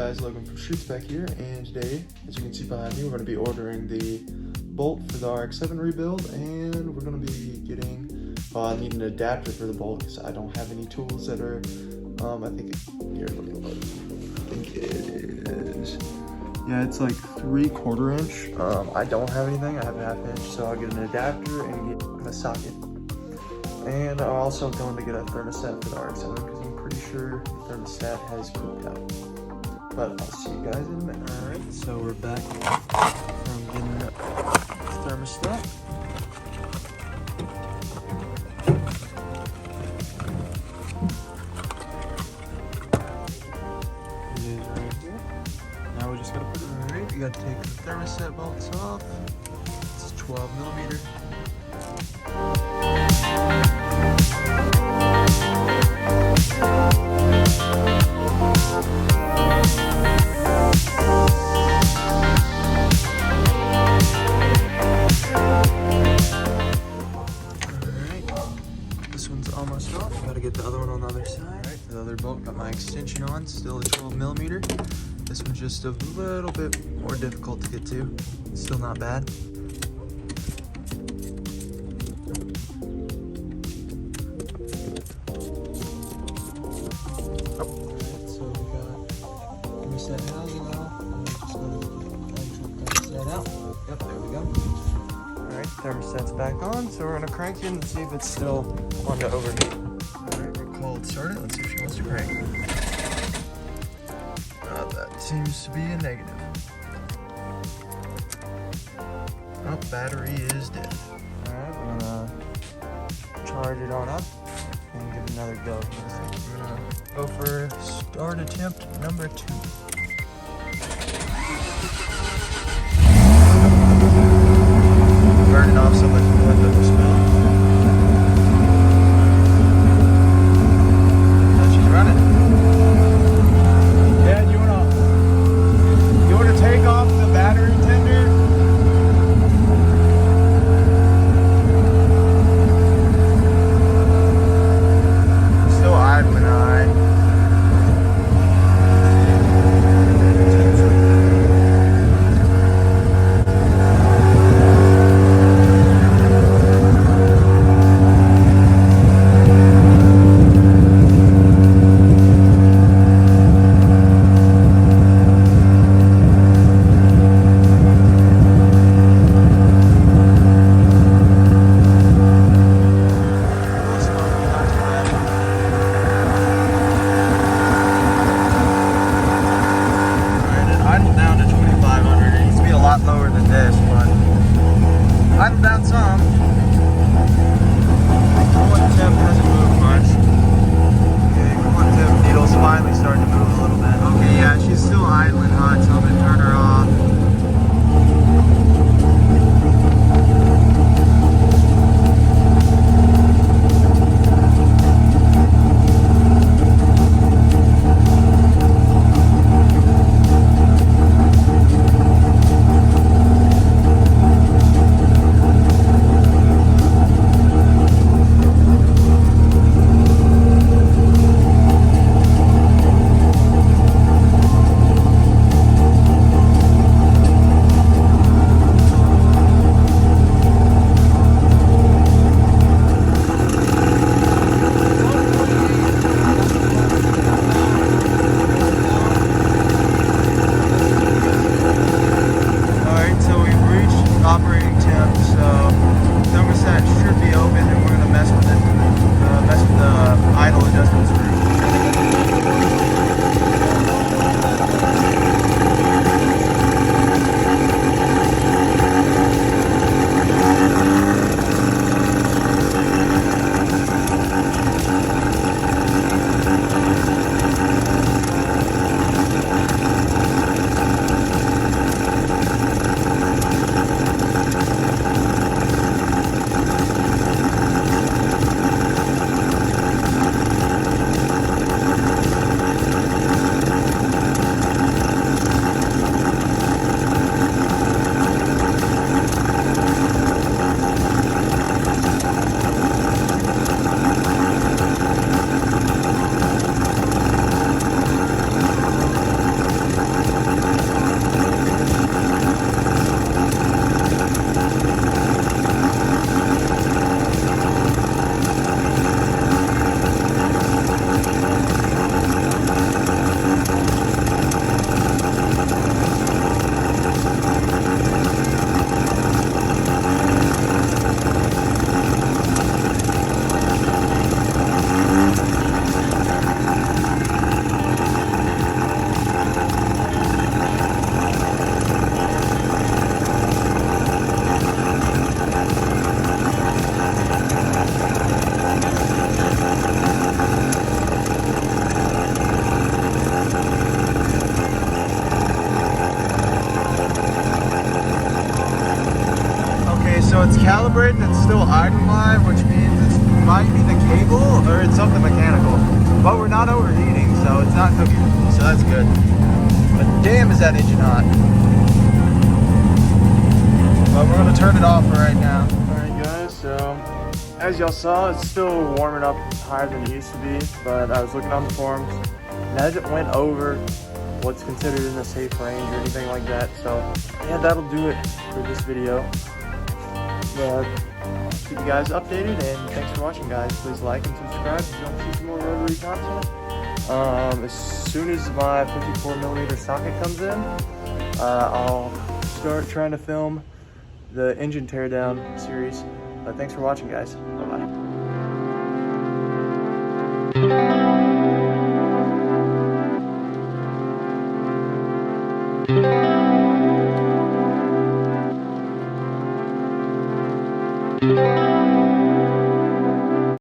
guys, Logan from Spec here, and today, as you can see behind me, we're going to be ordering the bolt for the RX7 rebuild, and we're going to be getting, need an adapter for the bolt because I don't have any tools that are, I think, here, let me look. I think it is, yeah, it's like 3/4 inch. I don't have anything, I have a 1/2 inch, so I'll get an adapter and get a socket. And I'm also going to get a thermostat for the RX7 because I'm pretty sure the thermostat has cooked out. But I'll see you guys in a minute. Alright, so we're back from getting the thermostat. It is right here. Now we just gotta put it in. Alright, we gotta take the thermostat bolts off. It's 12mm. This one's almost off. Gotta get the other one on the other side. Alright, the other bolt, got my extension on, still a 12mm. This one's just a little bit more difficult to get to. Still not bad. So we got thermostat housing now. And we're just gonna thermostat out. Yep, there we go. Alright, thermostat's back on, so we're gonna crank it and see if it's still on to overheat. Alright, we're cold started. Let's see if she wants to crank. That seems to be a negative. Oh, battery is dead. Alright, we're gonna charge it on up and give it another go. We're gonna go for start attempt number 2. Burn it off so much blood doesn't spill. Now she's running. Yeah, you wanna take off the battery tender? Still idling, alright. Lower than this, but idle down some. Coolant temp hasn't moved much. Okay, coolant temp needle's finally starting to move a little bit. Okay, yeah, she's still idling hot, so I'm gonna turn her off. Operating temp, so thermostat should be open, and we're gonna mess with it, mess with the idle adjustment screw. so it's calibrated and still idle live, which means it might be the cable or it's something mechanical. But we're not overheating, so it's not cooking, so that's good. But damn, is that engine hot. But we're gonna turn it off for right now. Alright guys, so as y'all saw, it's still warming up higher than it used to be, but I was looking on the forums and as it went over what's considered in a safe range or anything like that, so yeah, that'll do it for this video. Keep you guys updated, and thanks for watching guys. Please like and subscribe if you want to see some more rotary content. As soon as my 54mm socket comes in, I'll start trying to film the engine teardown series. Thanks for watching guys. Bye bye.